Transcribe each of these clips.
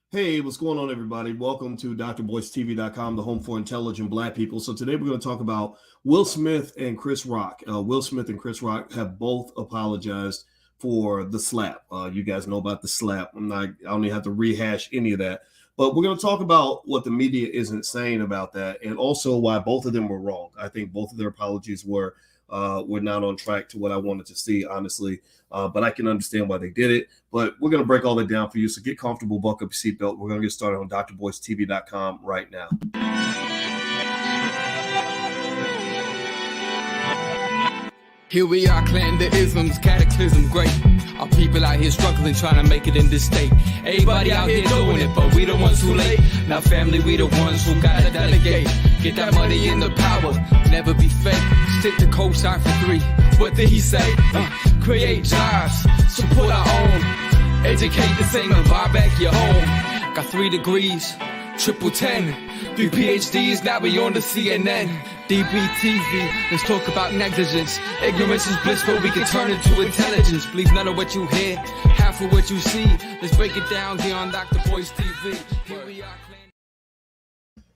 Hey, what's going on, everybody? Welcome to drboystv.com, the home for intelligent Black people. So today we're going to talk about Will Smith and Chris Rock. Will Smith and Chris Rock have both apologized for the slap. You guys know about the slap. I don't even have to rehash any of that. But we're going to talk about what the media isn't saying about that, and also why both of them were wrong. I think both of their apologies were not on track to what I wanted to see, honestly. But I can understand why they did it. But we're going to break all that down for you. So get comfortable, buckle up your seatbelt. We're going to get started on drboystv.com right now. Here we are, clan the isms, cataclysm great. Our people out here struggling, trying to make it in this state. Everybody out here doing it, but we the ones who late. Now family, we the ones who gotta delegate. Get that money in the power, never be fake. Stick to co-sign for 3. What did he say? Create jobs, support our own. Educate the same and buy back your own. Got 3 degrees, triple 10. 3 PhDs, now we on the CNN. DBTV, let's talk about negligence. Ignorance is bliss, but we can turn it to intelligence. Believe none of what you hear, half of what you see. Let's break it down here on Dr. Boyce TV. Here we are.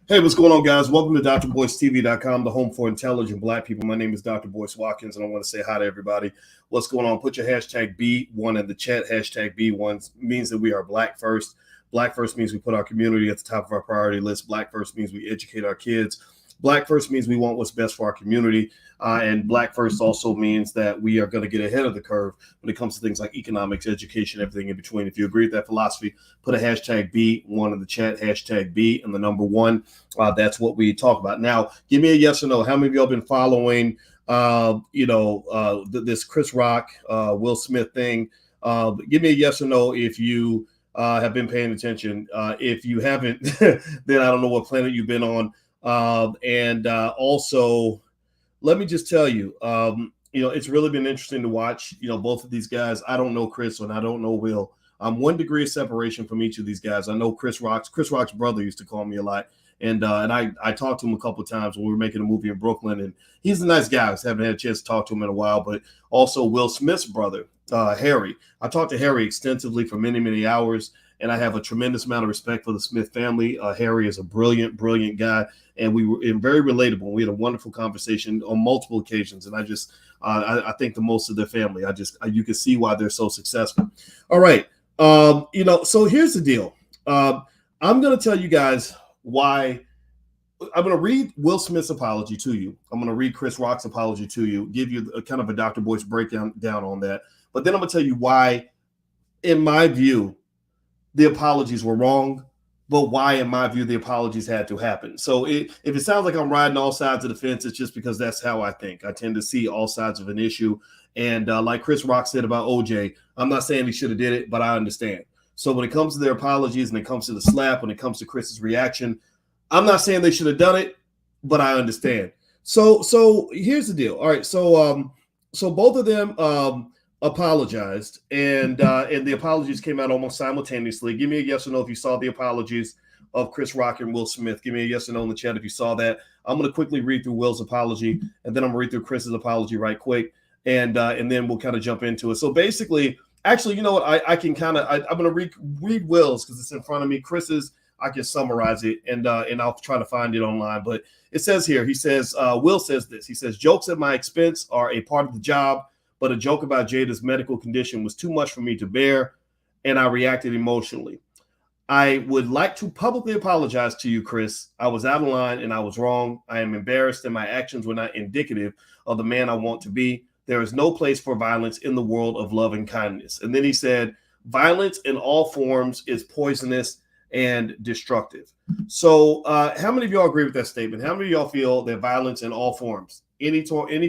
Hey, what's going on, guys? Welcome to drboystv.com, the home for intelligent Black people. My name is Dr. Boyce Watkins, and I want to say hi to everybody. What's going on? Put your hashtag B1 in the chat. Hashtag B1 means that we are Black first. Black first means we put our community at the top of our priority list. Black first means we educate our kids. Black first means we want what's best for our community. And Black first also means that we are going to get ahead of the curve when it comes to things like economics, education, everything in between. If you agree with that philosophy, put a hashtag B1 in the chat, hashtag B and the number 1. That's what we talk about. Now, give me a yes or no. How many of y'all been following, this Chris Rock, Will Smith thing? Give me a yes or no if you have been paying attention. If you haven't, then I don't know what planet you've been on. Also, let me just tell you, it's really been interesting to watch, both of these guys. I don't know Chris and I don't know Will. I'm 1 degree of separation from each of these guys. I know Chris Rock's brother used to call me a lot. And I talked to him a couple of times when we were making a movie in Brooklyn, and he's a nice guy. I just haven't had a chance to talk to him in a while. But also Will Smith's brother, Harry. I talked to Harry extensively for many, many hours, and I have a tremendous amount of respect for the Smith family. Harry is a brilliant, brilliant guy, and we were very relatable. We had a wonderful conversation on multiple occasions, and I think the most of their family. You can see why they're so successful. All right, so here's the deal. I'm going to tell you guys why. I'm going to read Will Smith's apology to you. I'm going to read Chris Rock's apology to you, give you a kind of a Dr. Boyce breakdown on that. But then I'm going to tell you why, in my view, the apologies were wrong, but why, in my view, the apologies had to happen. So if it sounds like I'm riding all sides of the fence, it's just because that's how I think. I tend to see all sides of an issue. And like Chris Rock said about OJ, I'm not saying he should have did it, but I understand. So when it comes to their apologies and it comes to the slap, when it comes to Chris's reaction, I'm not saying they should have done it, but I understand. So here's the deal. All right, so both of them apologized, and the apologies came out almost simultaneously. Give me a yes or no if you saw the apologies of Chris Rock and Will Smith. Give me a yes or no in the chat if you saw that. I'm going to quickly read through Will's apology, and then I'm going to read through Chris's apology right quick, and then we'll kind of jump into it. So basically, actually, you know what? I'm going to read Will's because it's in front of me. Chris's, I can summarize it, and I'll try to find it online. But it says here, he says, Will says this. He says, jokes at my expense are a part of the job, but a joke about Jada's medical condition was too much for me to bear, and I reacted emotionally. I would like to publicly apologize to you, Chris. I was out of line and I was wrong. I am embarrassed and my actions were not indicative of the man I want to be. There is no place for violence in the world of love and kindness. And then he said, violence in all forms is poisonous and destructive. So how many of y'all agree with that statement? How many of y'all feel that violence in all forms, any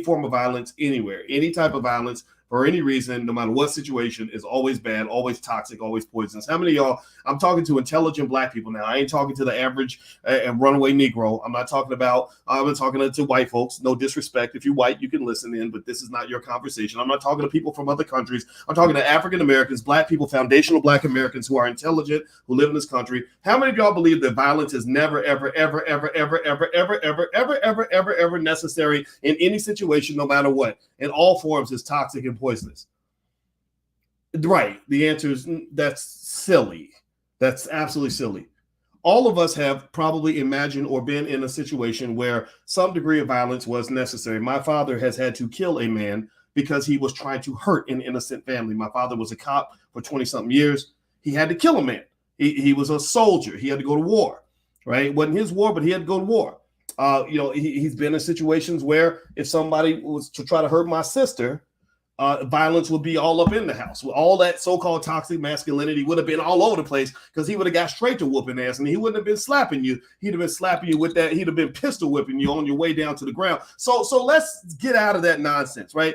form of violence, anywhere, any type of violence for any reason, no matter what situation, is always bad, always toxic, always poisonous? How many of y'all, I'm talking to intelligent Black people now. I ain't talking to the average and runaway Negro. I'm talking to white folks. No disrespect. If you're white, you can listen in, but this is not your conversation. I'm not talking to people from other countries. I'm talking to African Americans, Black people, foundational Black Americans who are intelligent, who live in this country. How many of y'all believe that violence is never, ever, ever, ever, ever, ever, ever, ever, ever, ever, ever, ever necessary in any situation, no matter what? In all forms is toxic and poisonous. Right. The answer is that's silly. That's absolutely silly. All of us have probably imagined or been in a situation where some degree of violence was necessary. My father has had to kill a man because he was trying to hurt an innocent family. My father was a cop for 20-something years. He had to kill a man. He was a soldier. He had to go to war, right? It wasn't his war, but he had to go to war. He's been in situations where if somebody was to try to hurt my sister, violence would be all up in the house. All that so-called toxic masculinity would have been all over the place because he would have got straight to whooping ass, and he wouldn't have been slapping you. He'd have been slapping you with that. He'd have been pistol whipping you on your way down to the ground. So let's get out of that nonsense, right?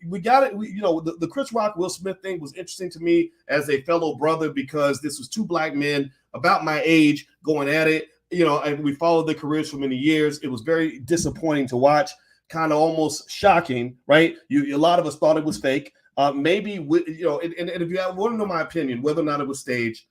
We got it. The Chris Rock, Will Smith thing was interesting to me as a fellow brother because this was two black men about my age going at it. And we followed their careers for many years. It was very disappointing to watch. Kind of almost shocking, right? A lot of us thought it was fake. And if you want to know my opinion, whether or not it was staged,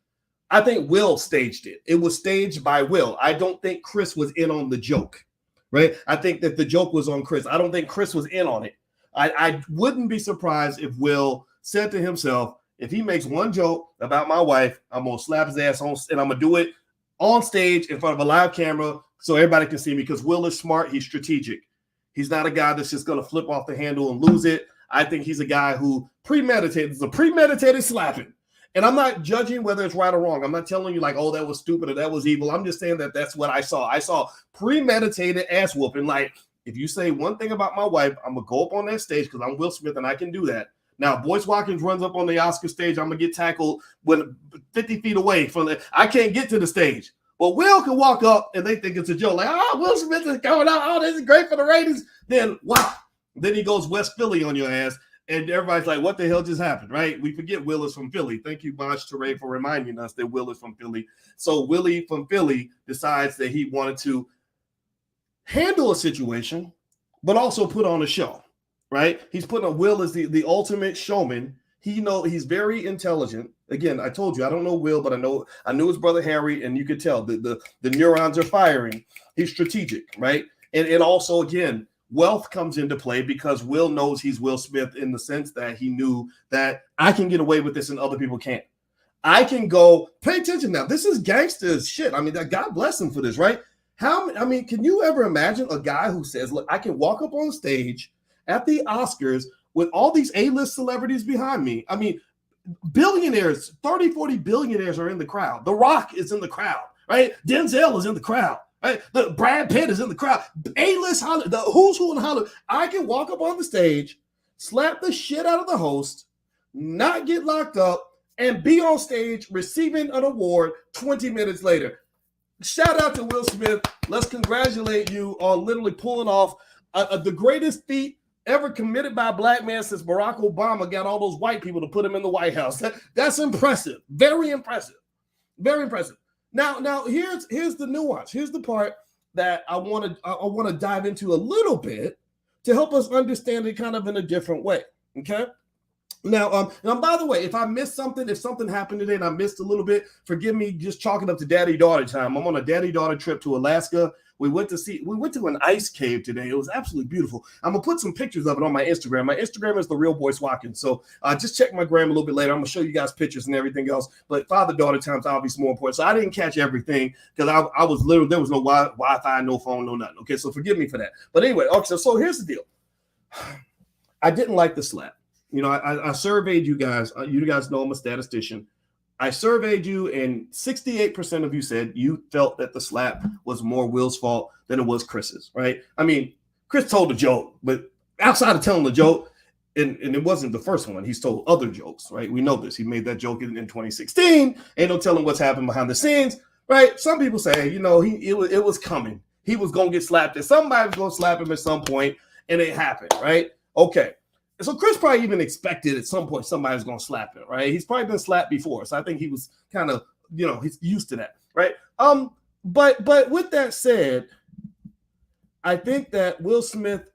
I think Will staged it. It was staged by Will. I don't think Chris was in on the joke, right? I think that the joke was on Chris. I don't think Chris was in on it. I wouldn't be surprised if Will said to himself, if he makes one joke about my wife, I'm going to slap his ass on, and I'm going to do it on stage in front of a live camera so everybody can see me, because Will is smart. He's strategic. He's not a guy that's just going to flip off the handle and lose it. I think he's a guy who premeditated. It's a premeditated slapping. And I'm not judging whether it's right or wrong. I'm not telling you like, oh, that was stupid or that was evil. I'm just saying that that's what I saw. I saw premeditated ass whooping. Like, if you say one thing about my wife, I'm going to go up on that stage because I'm Will Smith and I can do that. Now, Boyce Watkins runs up on the Oscar stage. I'm going to get tackled when 50 feet away from the – I can't get to the stage. Well, Will can walk up and they think it's a joke. Like, oh, Will Smith is going out. Oh, this is great for the ratings. Then, wow. Then he goes West Philly on your ass. And everybody's like, what the hell just happened, right? We forget Will is from Philly. Thank you, Maj Toure, for reminding us that Will is from Philly. So Willie from Philly decides that he wanted to handle a situation, but also put on a show, right? He's putting on Will as the ultimate showman. He's very intelligent. Again, I told you, I don't know Will, but I knew his brother Harry, and you could tell the neurons are firing. He's strategic, right? And also, again, wealth comes into play because Will knows he's Will Smith in the sense that he knew that I can get away with this and other people can't. I can go, pay attention now. This is gangster shit. I mean, God bless him for this, right? Can you ever imagine a guy who says, look, I can walk up on stage at the Oscars with all these A-list celebrities behind me? I mean, billionaires, 30, 40 billionaires are in the crowd. The Rock is in the crowd, right? Denzel is in the crowd, right? The Brad Pitt is in the crowd. A-list Hollywood, the who's who in Hollywood. I can walk up on the stage, slap the shit out of the host, not get locked up, and be on stage receiving an award 20 minutes later. Shout out to Will Smith. Let's congratulate you on literally pulling off the greatest feat ever committed by a black man since Barack Obama got all those white people to put him in the White House. That's impressive. Very impressive. Very impressive. Now here's the nuance. Here's the part that I want to dive into a little bit to help us understand it kind of in a different way. Okay. Now, by the way, if I missed something, if something happened today and I missed a little bit, forgive me, just chalking up to daddy-daughter time. I'm on a daddy-daughter trip to Alaska. We went to an ice cave today. It was absolutely beautiful. I'm going to put some pictures of it on my Instagram. My Instagram is The Real Boyce Watkins. So just check my gram a little bit later. I'm going to show you guys pictures and everything else. But father-daughter time is obviously more important. So I didn't catch everything because I was literally, there was no Wi-Fi, no phone, no nothing. Okay, so forgive me for that. But anyway, okay, so here's the deal. I didn't like the slap. I surveyed you guys. You guys know I'm a statistician. I surveyed you, and 68% of you said you felt that the slap was more Will's fault than it was Chris's, right? I mean, Chris told a joke, but outside of telling the joke, and it wasn't the first one, he's told other jokes, right? We know this. He made that joke in 2016. Ain't no telling what's happened behind the scenes, right? Some people say, it was coming. He was going to get slapped, and somebody was going to slap him at some point, and it happened, right? Okay. So Chris probably even expected at some point somebody was going to slap him, right? He's probably been slapped before, so I think he was kind of, he's used to that, right? But with that said, I think that Will Smith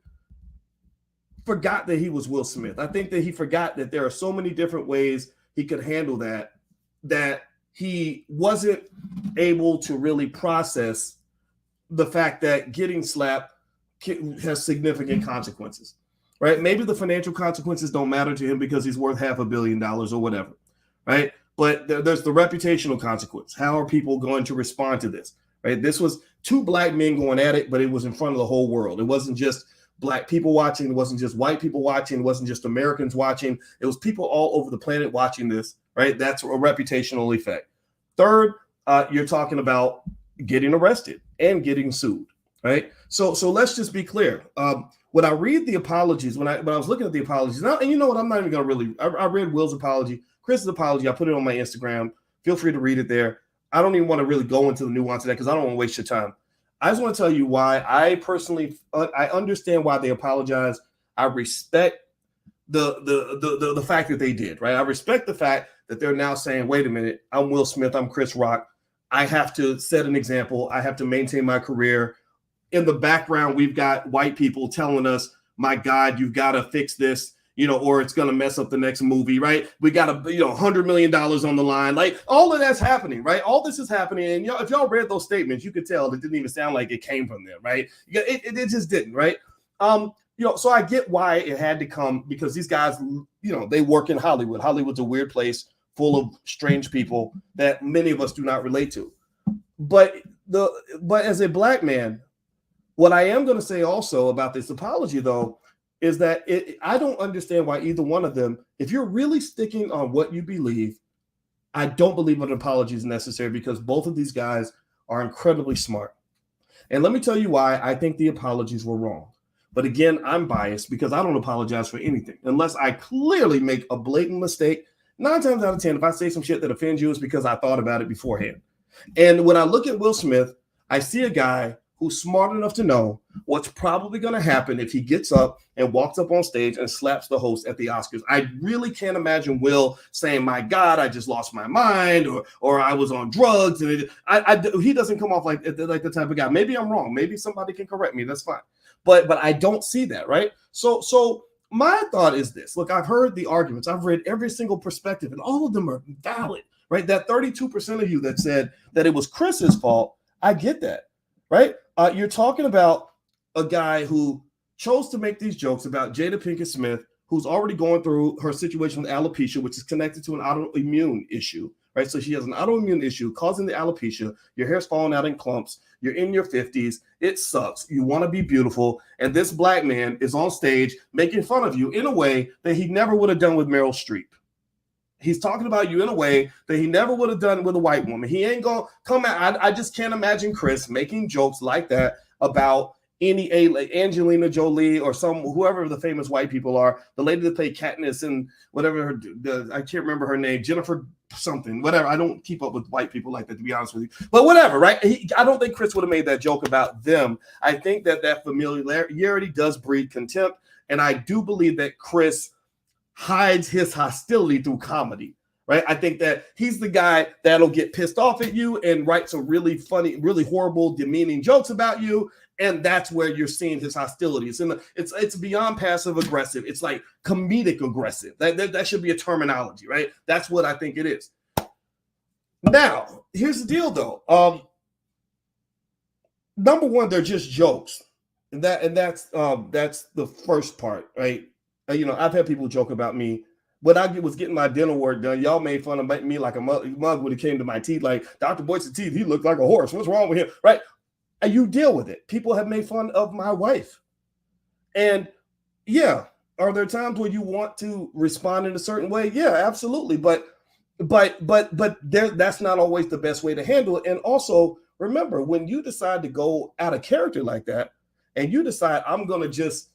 forgot that he was Will Smith. I think that he forgot that there are so many different ways he could handle that he wasn't able to really process the fact that getting slapped has significant consequences. Right? Maybe the financial consequences don't matter to him because he's worth $500 million or whatever. Right? but there's the reputational consequence. How are people going to respond to this? Right? This was two black men going at it, but it was in front of the whole world. It wasn't just black people watching. It wasn't just white people watching. It wasn't just Americans watching. It was people all over the planet watching this, right? That's a reputational effect. Third, you're talking about getting arrested and getting sued, right? So let's just be clear. When I read the apologies, when I was looking at the apologies, and you know what, I'm not even going to really, I read Will's apology, Chris's apology. I put it on my Instagram. Feel free to read it there. I don't even want to really go into the nuance of that because I don't want to waste your time. I just want to tell you why I personally, I understand why they apologize. I respect the fact that they did, right? I respect the fact that they're now saying, wait a minute, I'm Will Smith, I'm Chris Rock. I have to set an example. I have to maintain my career. In the background, we've got white people telling us, my God, you've got to fix this, or it's going to mess up the next movie, right? We got $100 million on the line. Like, all of that's happening, right? All this is happening. And if y'all read those statements, you could tell it didn't even sound like it came from them, right? It just didn't, right? So I get why it had to come, because these guys, they work in Hollywood. Hollywood's a weird place full of strange people that many of us do not relate to. But as a black man, what I am going to say also about this apology, though, is that I don't understand why either one of them, if you're really sticking on what you believe, I don't believe an apology is necessary, because both of these guys are incredibly smart. And let me tell you why I think the apologies were wrong. But again, I'm biased because I don't apologize for anything unless I clearly make a blatant mistake. 9 times out of 10, if I say some shit that offends you, it's because I thought about it beforehand. And when I look at Will Smith, I see a guy who's smart enough to know what's probably going to happen if he gets up and walks up on stage and slaps the host at the Oscars. I really can't imagine Will saying, my God, I just lost my mind, or I was on drugs. And he doesn't come off like the type of guy. Maybe I'm wrong. Maybe somebody can correct me. That's fine. But I don't see that, right? So my thought is this. Look, I've heard the arguments. I've read every single perspective, and all of them are valid, right? That 32% of you that said that it was Chris's fault, I get that, right? You're talking about a guy who chose to make these jokes about Jada Pinkett Smith, who's already going through her situation with alopecia, which is connected to an autoimmune issue, right? So she has an autoimmune issue causing the alopecia. Your hair's falling out in clumps. You're in your 50s. It sucks. You want to be beautiful. And this black man is on stage making fun of you in a way that he never would have done with Meryl Streep. He's talking about you in a way that he never would have done with a white woman. He ain't going to come out. I just can't imagine Chris making jokes like that about any Angelina Jolie or whoever the famous white people are. The lady that played Katniss and whatever, I can't remember her name, Jennifer something, whatever. I don't keep up with white people like that, to be honest with you. But whatever, right? I don't think Chris would have made that joke about them. I think that familiarity does breed contempt. And I do believe that Chris hides his hostility through comedy, right? I think that he's the guy that'll get pissed off at you and write some really funny, really horrible, demeaning jokes about you. And that's where you're seeing his hostility. It's beyond passive aggressive. It's like comedic aggressive. That should be a terminology, right? That's what I think it is. Now, here's the deal, though. Number one, they're just jokes, and that's the first part, right? I've had people joke about me. When I was getting my dental work done, y'all made fun of me like a mug when it came to my teeth. Like, Dr. Boyce's teeth, he looked like a horse. What's wrong with him, right? And you deal with it. People have made fun of my wife. And yeah, are there times where you want to respond in a certain way? Yeah, absolutely. But that's not always the best way to handle it. And also, remember, when you decide to go out of character like that, and you decide I'm going to just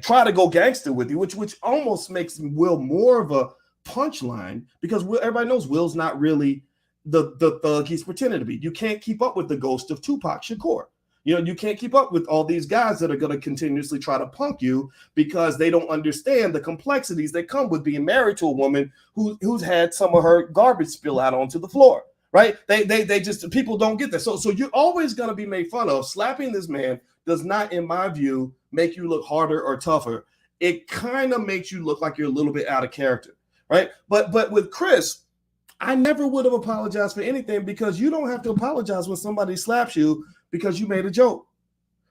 try to go gangster with you, which almost makes Will more of a punchline, because everybody knows Will's not really the thug he's pretending to be. You can't keep up with the ghost of Tupac Shakur. You can't keep up with all these guys that are going to continuously try to punk you because they don't understand the complexities that come with being married to a woman who's had some of her garbage spill out onto the floor, right? They just, people don't get that. So you're always going to be made fun of. Slapping this man does not, in my view, make you look harder or tougher. It kind of makes you look like you're a little bit out of character, right? But with Chris, I never would have apologized for anything, because you don't have to apologize when somebody slaps you because you made a joke.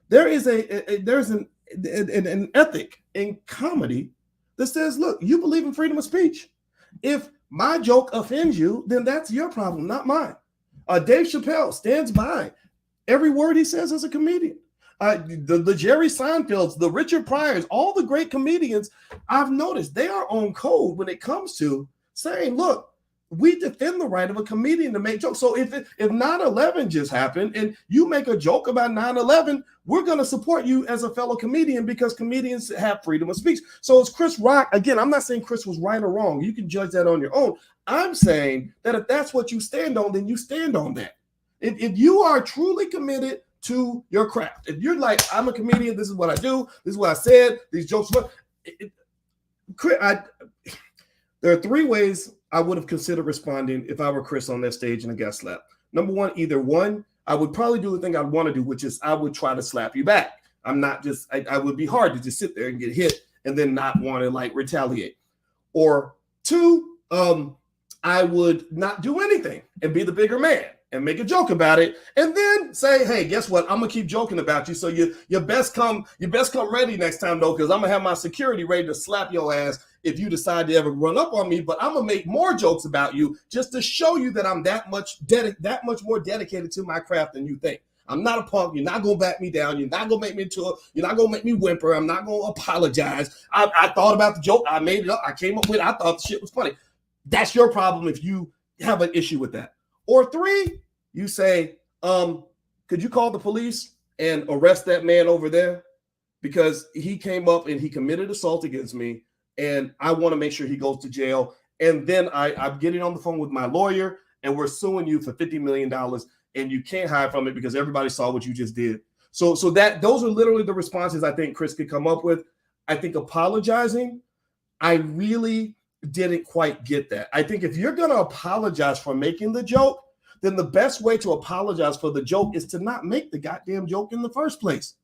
There's an ethic in comedy that says, look, you believe in freedom of speech. If my joke offends you, then that's your problem, not mine. Dave Chappelle stands by every word he says as a comedian. The Jerry Seinfelds, the Richard Pryors, all the great comedians, I've noticed they are on code when it comes to saying, look, we defend the right of a comedian to make jokes. So if 9/11 just happened and you make a joke about 9/11, we're going to support you as a fellow comedian because comedians have freedom of speech. So it's Chris Rock. Again, I'm not saying Chris was right or wrong. You can judge that on your own. I'm saying that if that's what you stand on, then you stand on that. If you are truly committed to your craft, if you're like, I'm a comedian, this is what I do, this is what I said, these jokes. There are three ways I would have considered responding if I were Chris on that stage in a guest slap. Number one, I would probably do the thing I'd want to do, which is I would try to slap you back. I'm not just, I would be hard to just sit there and get hit and then not want to like retaliate. Or two, I would not do anything and be the bigger man and make a joke about it, and then say, hey, guess what? I'm gonna keep joking about you. So you best come ready next time though, because I'm gonna have my security ready to slap your ass if you decide to ever run up on me. But I'm gonna make more jokes about you just to show you that I'm that much more dedicated to my craft than you think. I'm not a punk. You're not gonna back me down. You're not gonna make me you're not gonna make me whimper. I'm not gonna apologize. I thought about the joke. I made it up. I came up with it. I thought the shit was funny. That's your problem if you have an issue with that. Or three, you say, could you call the police and arrest that man over there? Because he came up and he committed assault against me, and I want to make sure he goes to jail. And then I'm getting on the phone with my lawyer, and we're suing you for $50 million, and you can't hide from it because everybody saw what you just did. So that those are literally the responses I think Chris could come up with. I think apologizing, I really didn't quite get that. I think if you're going to apologize for making the joke, then the best way to apologize for the joke is to not make the goddamn joke in the first place.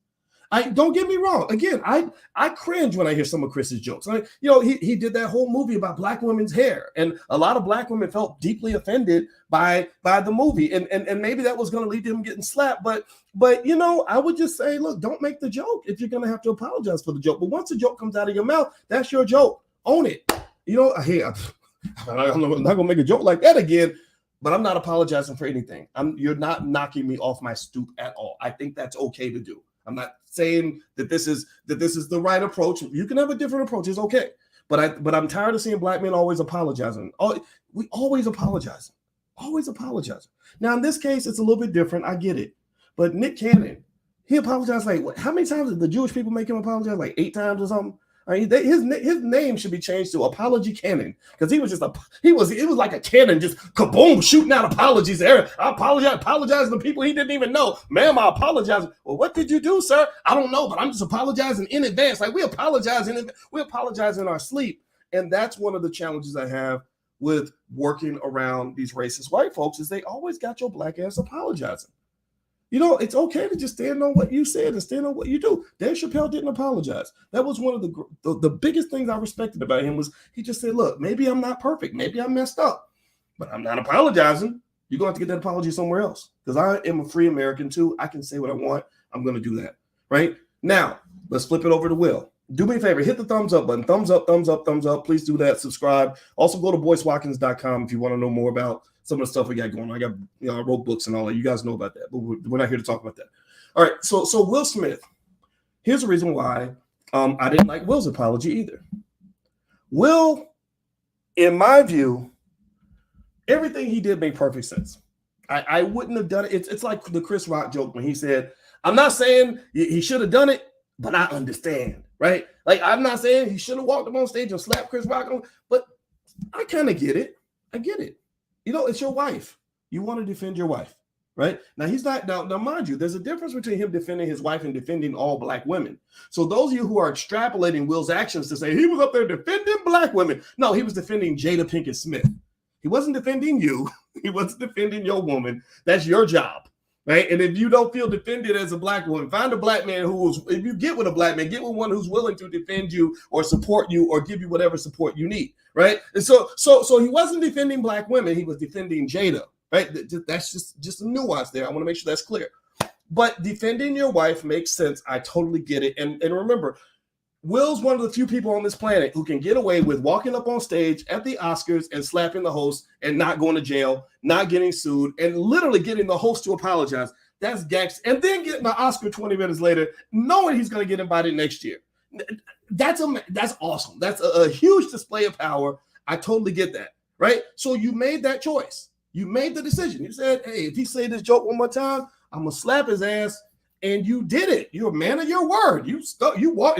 Don't get me wrong. Again, I cringe when I hear some of Chris's jokes. He did that whole movie about black women's hair, and a lot of black women felt deeply offended by the movie, and maybe that was going to lead to him getting slapped. But I would just say, look, don't make the joke if you're going to have to apologize for the joke. But once a joke comes out of your mouth, that's your joke. Own it. Hey, I'm not going to make a joke like that again. But I'm not apologizing for anything. You're not knocking me off my stoop at all. I think that's okay to do. I'm not saying that this is the right approach. You can have a different approach. It's okay. But I'm tired of seeing black men always apologizing. We always apologizing. Always apologizing. Now, in this case, it's a little bit different. I get it. But Nick Cannon, he apologized how many times did the Jewish people make him apologize? Like 8 times or something? I mean, his name should be changed to Apology Cannon, because it was like a cannon just kaboom shooting out apologies there. I apologize to people he didn't even know. Ma'am, I apologize. Well, what did you do, sir? I don't know, but I'm just apologizing in advance. Like we apologize in our sleep, and that's one of the challenges I have with working around these racist white folks is they always got your black ass apologizing. It's okay to just stand on what you said and stand on what you do. Dave Chappelle didn't apologize. That was one of the biggest things I respected about him was he just said, look, maybe I'm not perfect. Maybe I messed up, but I'm not apologizing. You're going to have to get that apology somewhere else because I am a free American too. I can say what I want. I'm going to do that. Right now, let's flip it over to Will. Do me a favor, hit the thumbs up button. Thumbs up, thumbs up, thumbs up. Please do that. Subscribe. Also go to BoyceWatkins.com if you want to know more about some of the stuff we got going on. I wrote books and all that. You guys know about that, but we're not here to talk about that. All right. So Will Smith, here's the reason why I didn't like Will's apology either. Will, in my view, everything he did made perfect sense. I wouldn't have done it. It's like the Chris Rock joke when he said, I'm not saying he should have done it, but I understand, right? Like, I'm not saying he should have walked up on stage and slapped Chris Rock on, but I kind of get it. I get it. It's your wife. You want to defend your wife, right? Now, he's not, now mind you, there's a difference between him defending his wife and defending all black women. So those of you who are extrapolating Will's actions to say he was up there defending black women, no, he was defending Jada Pinkett Smith. He wasn't defending you. He wasn't defending your woman. That's your job, right? And if you don't feel defended as a black woman, find a black man if you get with a black man, get with one who's willing to defend you or support you or give you whatever support you need. Right. And so he wasn't defending black women. He was defending Jada. Right. That's just a nuance there. I want to make sure that's clear. But defending your wife makes sense. I totally get it. And remember, Will's one of the few people on this planet who can get away with walking up on stage at the Oscars and slapping the host and not going to jail, not getting sued, and literally getting the host to apologize. That's gangster. And then getting the Oscar 20 minutes later, knowing he's going to get invited next year. That's awesome. That's a huge display of power. I totally get that, right? So you made that choice. You made the decision. You said, hey, if he say this joke one more time, I'm going to slap his ass. And you did it. You're a man of your word. You walked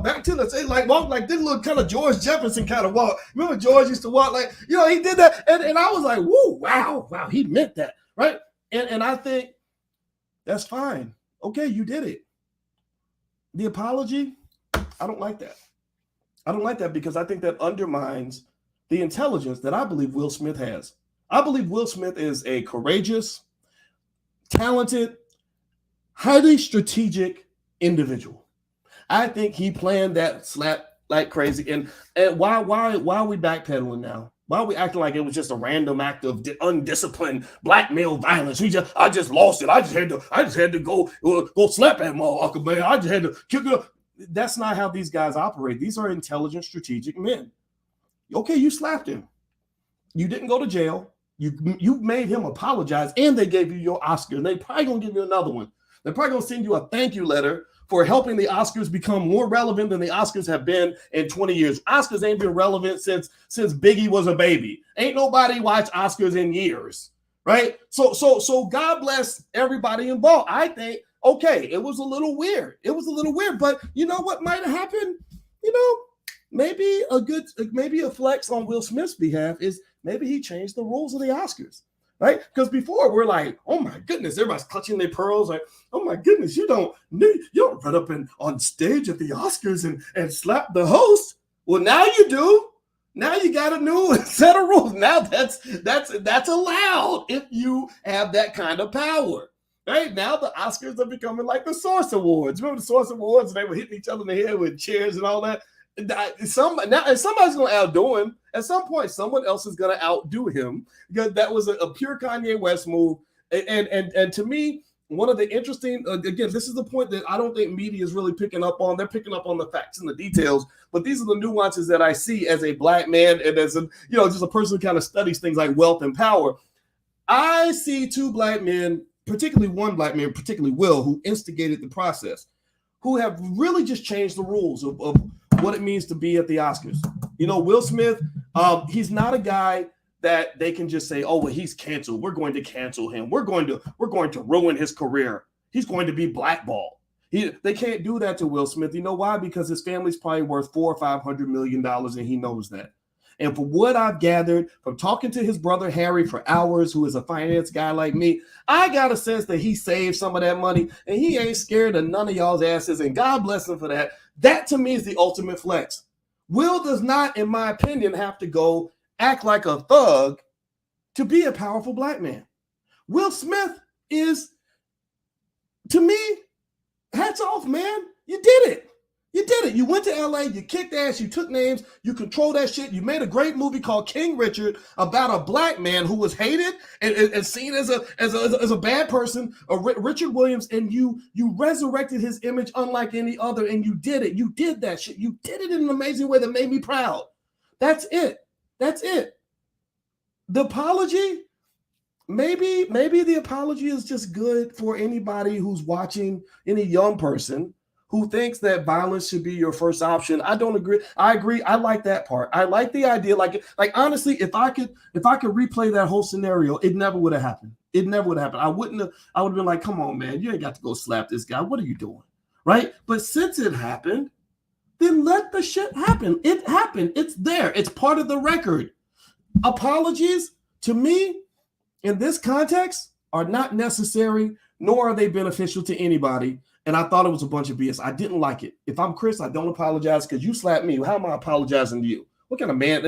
back to the say walk like this little kind of George Jefferson kind of walk. Remember George used to walk like, he did that. And I was like, whoa, wow, he meant that, right? And I think that's fine. Okay, you did it. The apology, I don't like that. I don't like that because I think that undermines the intelligence that I believe Will Smith has. I believe Will Smith is a courageous, talented, highly strategic individual. I think he planned that slap like crazy. And why are we backpedaling now? Why are we acting like it was just a random act of undisciplined black male violence? I just lost it. I just had to go slap that motherfucker, man. I just had to kick it up. That's not how these guys operate. These are intelligent, strategic men. Okay, you slapped him. You didn't go to jail. You made him apologize, and they gave you your Oscar. And they probably gonna give you another one. They're probably going to send you a thank you letter for helping the Oscars become more relevant than the Oscars have been in 20 years. Oscars ain't been relevant since Biggie was a baby. Ain't nobody watched Oscars in years, right? So God bless everybody involved. I think, okay, it was a little weird. But you know what might have happened? Maybe a flex on Will Smith's behalf is maybe he changed the rules of the Oscars. Right? Because before we're like, oh my goodness, everybody's clutching their pearls. Like, oh my goodness, you don't run up on stage at the Oscars and slap the host. Well, now you do. Now you got a new set of rules. Now that's allowed if you have that kind of power. Right? Now the Oscars are becoming like the Source Awards. Remember the Source Awards? They were hitting each other in the head with chairs and all that. Somebody's going to outdo him. At some point, someone else is going to outdo him because that was a pure Kanye West move. And to me, one of the interesting, again, this is the point that I don't think media is really picking up on. They're picking up on the facts and the details, but these are the nuances that I see as a black man and as just a person who kind of studies things like wealth and power. I see two black men, particularly one black man, particularly Will, who instigated the process, who have really just changed the rules of what it means to be at the Oscars. Will Smith, he's not a guy that they can just say, oh, well, he's canceled. We're going to cancel him. We're going to ruin his career. He's going to be blackballed. They can't do that to Will Smith. You know why? Because his family's probably worth $400 or $500 million, and he knows that. And from what I've gathered from talking to his brother Harry for hours, who is a finance guy like me, I got a sense that he saved some of that money, and he ain't scared of none of y'all's asses, and God bless him for that. That, to me, is the ultimate flex. Will does not, in my opinion, have to go act like a thug to be a powerful black man. Will Smith is, to me, hats off, man. You did it. You did it. You went to LA, you kicked ass, you took names, you controlled that shit. You made a great movie called King Richard about a black man who was hated and seen as a bad person, Richard Williams, and you resurrected his image unlike any other, and you did it. You did that shit. You did it in an amazing way that made me proud. That's it. That's it. The apology, maybe the apology is just good for anybody who's watching, any young person who thinks that violence should be your first option. I don't agree. I agree. I like that part. I like the idea. Like honestly, if I could replay that whole scenario, it never would have happened. It never would have happened. I would have been like, come on, man, you ain't got to go slap this guy. What are you doing? Right? But since it happened, then let the shit happen. It happened. It's there. It's part of the record. Apologies, to me, in this context, are not necessary, nor are they beneficial to anybody. And I thought it was a bunch of BS. I didn't like it. If I'm Chris, I don't apologize because you slapped me. How am I apologizing to you? What kind of man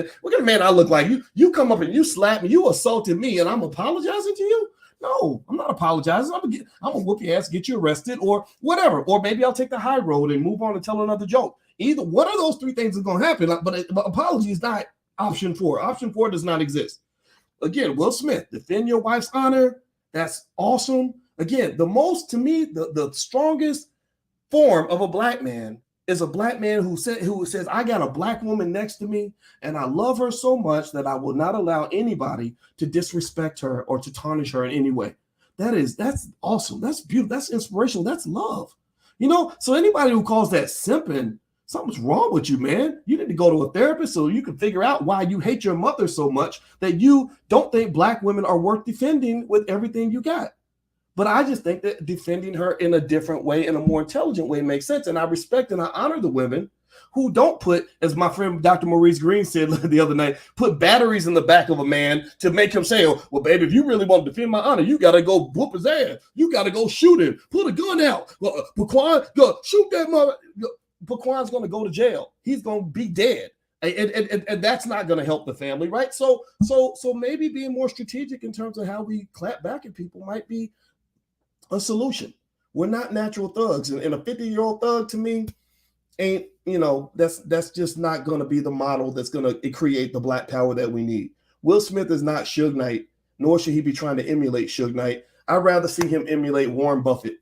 I look like? You come up and you slap me, you assaulted me, and I'm apologizing to you? No, I'm not apologizing. I'm gonna whoop your ass, get you arrested, or whatever. Or maybe I'll take the high road and move on and tell another joke. Either one of those three things is gonna happen. But apology is not option 4. Option 4 does not exist. Again, Will Smith, defend your wife's honor. That's awesome. Again, the strongest form of a black man is a black man who says, I got a black woman next to me and I love her so much that I will not allow anybody to disrespect her or to tarnish her in any way. That's awesome. That's beautiful. That's inspirational. That's love. So anybody who calls that simping, something's wrong with you, man. You need to go to a therapist so you can figure out why you hate your mother so much that you don't think black women are worth defending with everything you got. But I just think that defending her in a different way, in a more intelligent way, makes sense. And I respect and I honor the women who don't put, as my friend Dr. Maurice Green said the other night, put batteries in the back of a man to make him say, oh, well, baby, if you really want to defend my honor, you got to go whoop his ass. You got to go shoot him. Put a gun out. Paquan, go shoot that mother. Paquan's going to go to jail. He's going to be dead. And that's not going to help the family, right? So maybe being more strategic in terms of how we clap back at people might be a solution. We're not natural thugs, and a 50-year-old thug to me ain't, that's just not going to be the model that's going to create the black power that we need. Will Smith is not Suge Knight, nor should he be trying to emulate Suge Knight. I'd rather see him emulate Warren Buffett.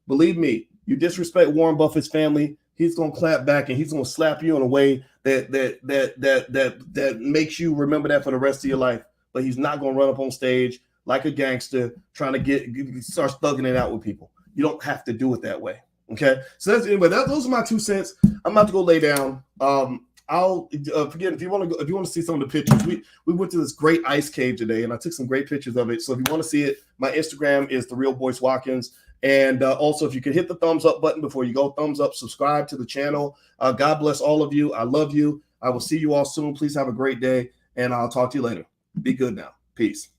Believe me, you disrespect Warren Buffett's family, he's going to clap back and he's going to slap you in a way that makes you remember that for the rest of your life. But he's not going to run up on stage like a gangster trying to start thugging it out with people. You don't have to do it that way. Okay. So those are my 2 cents. I'm about to go lay down. I'll forget if you want to see some of the pictures. We went to this great ice cave today, and I took some great pictures of it. So if you want to see it, my Instagram is The Real Boyce Watkins. And also, if you could hit the thumbs up button before you go, thumbs up, subscribe to the channel. God bless all of you. I love you. I will see you all soon. Please have a great day, and I'll talk to you later. Be good now. Peace.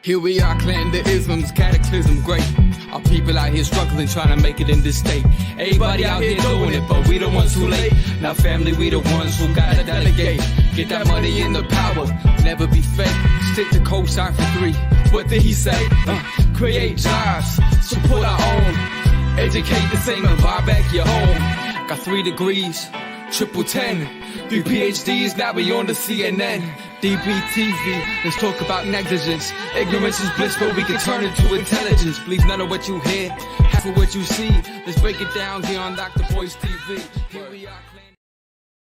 Here we are, clan the isms, cataclysm, great. Our people out here struggling, trying to make it in this state. Everybody out here doing it, but we the ones who late. Now family, we the ones who gotta delegate. Get that money in the power, never be fake. Stick to cosign for 3. What did he say? Create jobs, support our own. Educate the same and buy back your home. Got 3 degrees, triple 10. 3 PhDs, now we on the CNN. DBTV, let's talk about negligence. Ignorance is bliss, but we can turn it to intelligence. Believe none of what you hear, half of what you see. Let's break it down here on Dr. Boyce TV. Here we are.